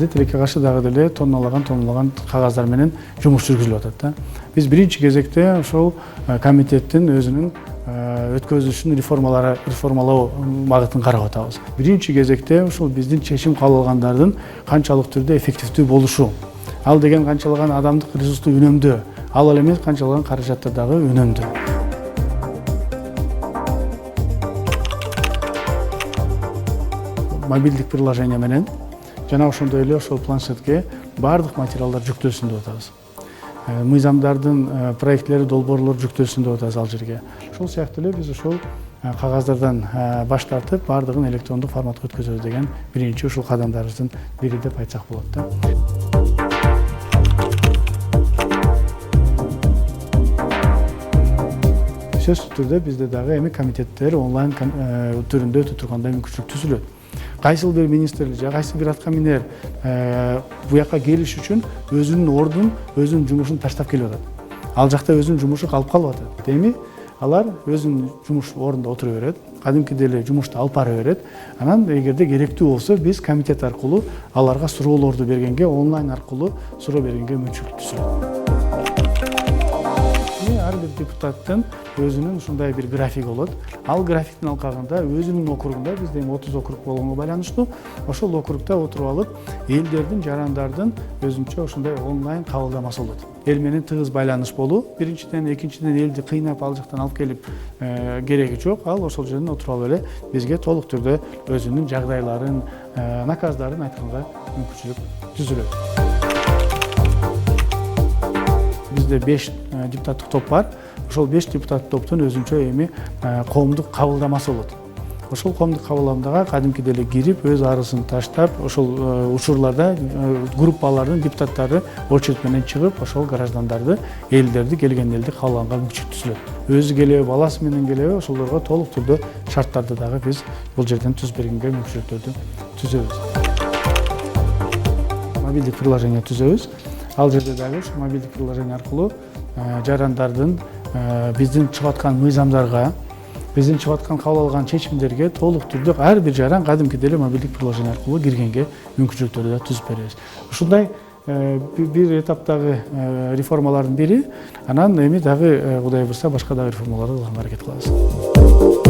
элде тилекке каршы дагы деле тонналаган кагаздар менен жумуш жүргүзүлүп атат да. Биз биринчи кезекте ошол комитеттин өзүнүн өткөзүлүшүн реформалоо багытын карап атабыз. Биринчи кезекте ушул биздин чечим кабыл алгандардын канчалык түрдө эффективдүү болушу, ал деген канчалаган адамдык ресурсту үнөмдөө, ал эле эмес канчалаган каражатты дагы үнөмдөө. Мобилдик приложение менен жана ошондой эле ошол планшетке баардык материалдар жүктөлсүн деп атабыз. Мыйзамдардын проектлери, долбоорлор жүктөлсүн деп атабыз ал жерге. Ошол сыяктуу эле биз ошол кагаздардан баш тартып баардыгын электрондук форматка өткөзөбүз деген биринчи ушул кадамдарыбыздын бири деп айтсак болот да. Сөзсүз түрдө бизде дагы эми комитеттер онлайн түрүндө өтө тургандай мүмкүнчүлүк түзүлөт. Кайсыл бир министрлик же кайсы бир атка минер буяка келиш үчүн өзүнүн ордун, өзүнүн жумушун таштап келип атат. Ал жакта өзүнүн жумушу калып калып атат. Эми алар өзүнүн жумуш ордунда отура берет, кадимкидей эле жумушту алып бара берет. Анан эгерде керектүү болсо биз комитет аркылуу аларга суроолорду бергенге, онлайн аркылуу суроо бергенге мүмкүнчүлүк түзүлөт. Ар бир депутаттын өзүнүн ушундай бир графиги болот. Ал графиктин алкагында өзүнүн округунда, бизде 30 округ болгонго байланыштуу, ошол округда отуруп алып, элдердин, жарандардын өзүнчө ушундай онлайн кабылдамасы болот. Эл менен тыгыз байланыш болуу, биринчиден, экинчиден элди кыйнап ал жактан алып келип кереги жок. Ал ошол жерден отуруп алып эле бизге толук түрдө өзүнүн жагдайларын, наказдарын айтканга мүмкүнчүлүк түзүлөт. Бизде 5 депутаттык топ бар. Ошол 5 депутаттык топтун өзүнчө эми коомдук кабылдамасы болот. Ошол коомдук кабылдамага кадимкидей эле кирип, өз арызын таштап, ошол учурларда группалардын депутаттары очередь менен чыгып, ошол граждандарды, элдерди, келген элди кабыл алганга мүмкүнчүлүк түзүлөт. Өзү келеби, баласы менен келеби, ошолорго толук түрдө шарттарды дагы биз бул жерден түзүп бергенге мүмкүнчүлүктөрдү түзөбүз. Мобилдик приложение түзөбүз. Ал жерде дагы ушу мобилдик приложение аркылуу жарандардын биздин чыгып аткан мыйзамдарга, биздин чыгып аткан кабыл алган чечимдерге толук түрдө ар бир жаран кадимкидей эле мобилдик приложение аркылуу киргенге мүмкүнчүлүктөрдү да түзүп беребиз. Ушундай бир этаптагы реформалардын бири, анан эми дагы Кудай буйрса башка дагы реформаларды кылганга аракет кылабыз.